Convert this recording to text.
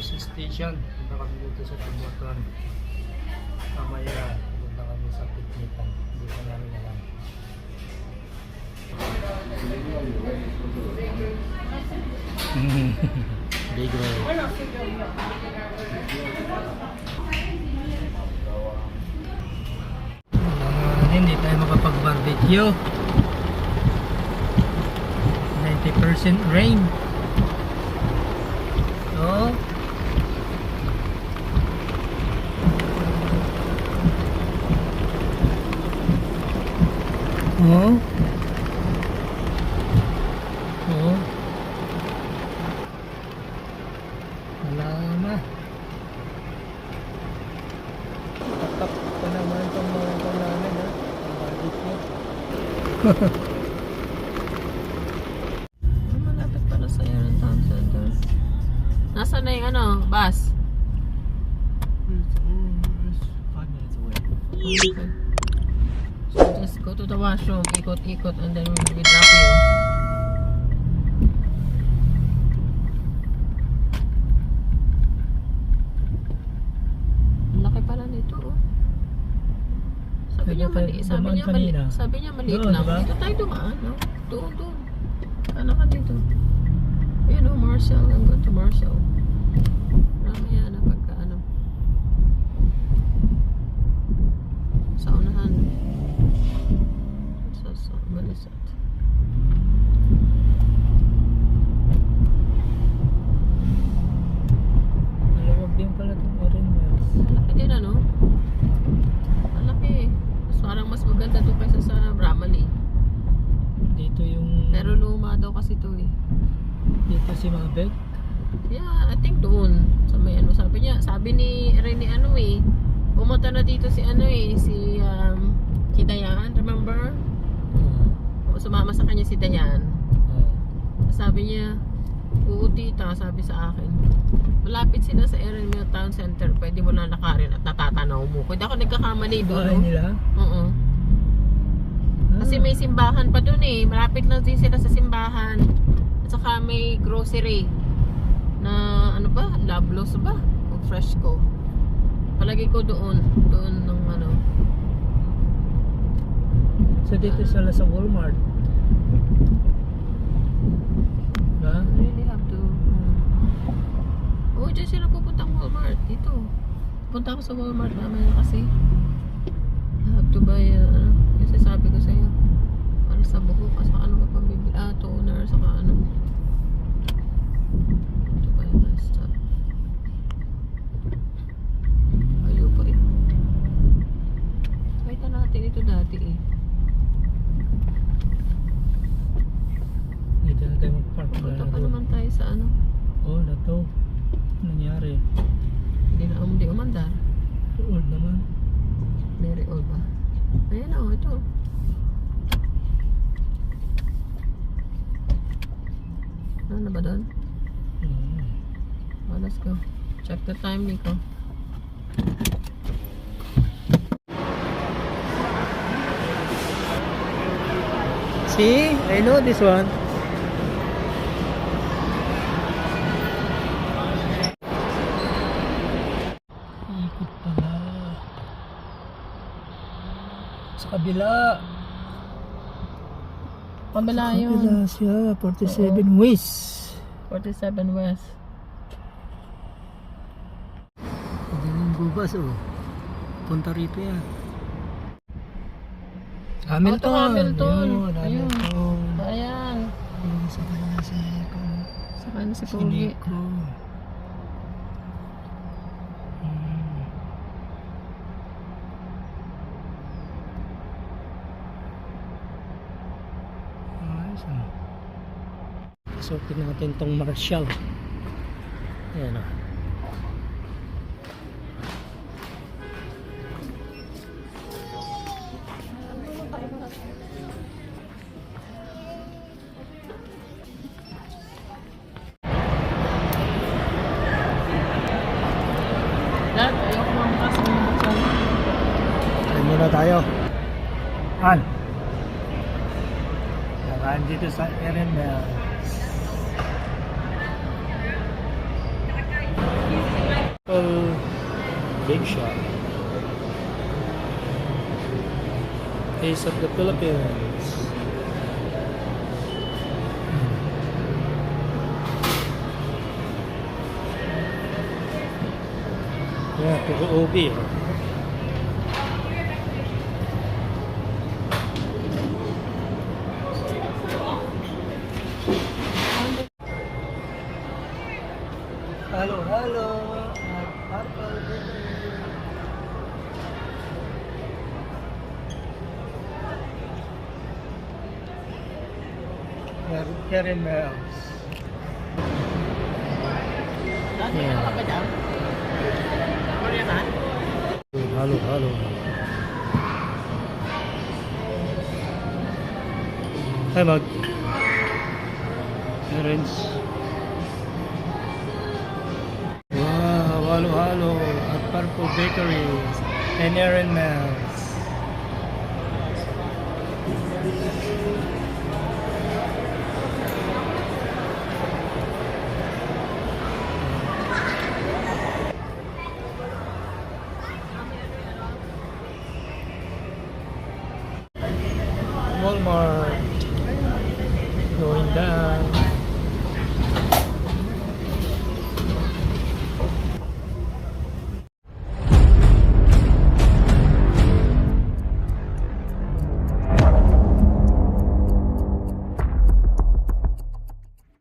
first station. Punta kami dito sa Tubuaton. Mamaya, punta kami sa piknikan. Hindi pa namin alam. Big road. Hindi tayo makapag-barbecue. 90% rain. So, oh. Oh. Wala na. Tatak pa naman itong mga ito namin, ha? Ang barbecue. Malapit pala sa Aaron Town Center. Nasaan na yung ano, bus? It's 5 minutes away. Okay. So just go to the washroom, ikot-ikot, and then we'll drop you. Ang laki pala nito, oh. Sabi niya maliit Doon, lang. diba? Dito tayo dumaan, no? Doon. Ano ka dito? Ayun, oh, Marshall. I'm going to Marshall. Mamaya na pagka ano. Sa unahan. So, what is that? Malawag din pala itong Erin Mills. Malaki din, ano? Malaki. Mas maganda to kaysa sa Bramley. Dito yung... Pero luma daw kasi to, eh. Dito si Mabek. Yeah, I think doon. Sa may ano, sabi ni Rene ano eh. Pumunta na dito si ano eh, si Dayan, remember? Sumama sa kanya si Dayan. Sabi niya, oo tita, sabi sa akin. Malapit sila sa Erin Mill Town Center. Pwede mo na lakarin at natatanaw mo. Pwede ako nagkakamali doon. Bahay nila? Oo. Kasi may simbahan pa doon eh. Malapit lang din sila sa simbahan. At saka may grocery na ano ba? Lablos ba? O Freshco. Palagi ko doon ng ano. So dito sila sa Walmart. Ba? Really have to. Oh, dyan sila pupuntang Walmart. Dito. Punta ako sa Walmart mamaya kasi. I have to buy ano. Kasi sabi ko sa'yo. Ano sa buhok. Kasi ano ka pambibili. Toner. Saka ano. To buy my stuff. Ayaw pa eh. Kahit na natin ito dati eh. Dito na tayo mag-park. Punta pa naman tayo sa ano. Oh, na to. Nangyari. Hindi umandar. Old naman. Very old ba? Ayan o, ito. Ano na ba doon? Oh, let's go. Check the time, Nico. See? I know this one. Ikot pala. Sa kabila. Pabila Sa yun. kabila siya. 47 West. 47 West. Pwede na yung bubas oh. Punta rito yan. Hamilton. Hamilton. Ayun, Hamilton. Ayan. Ayun, sa kanya si Sa kanya si Pogi. Nico. Ayos ah. Pasukin natin tong Marshall. Ayan ah. Dad, ayoko mamukas ng buksan. Saan muna tayo? Han? Nakaan dito sa Erin Mills. Big Shop. Taste of the Philippines. Yeah, puro ubi. Oh. Halo, halo. Apple bakery. Caramels. Dati Yeah. ano ka ba dyan? Ano yan, ha? Halo, halo. Hi, Mag. Parents. Wow, halo, halo. At Purple Bakery and Aaron Mills. Walmart. Going down.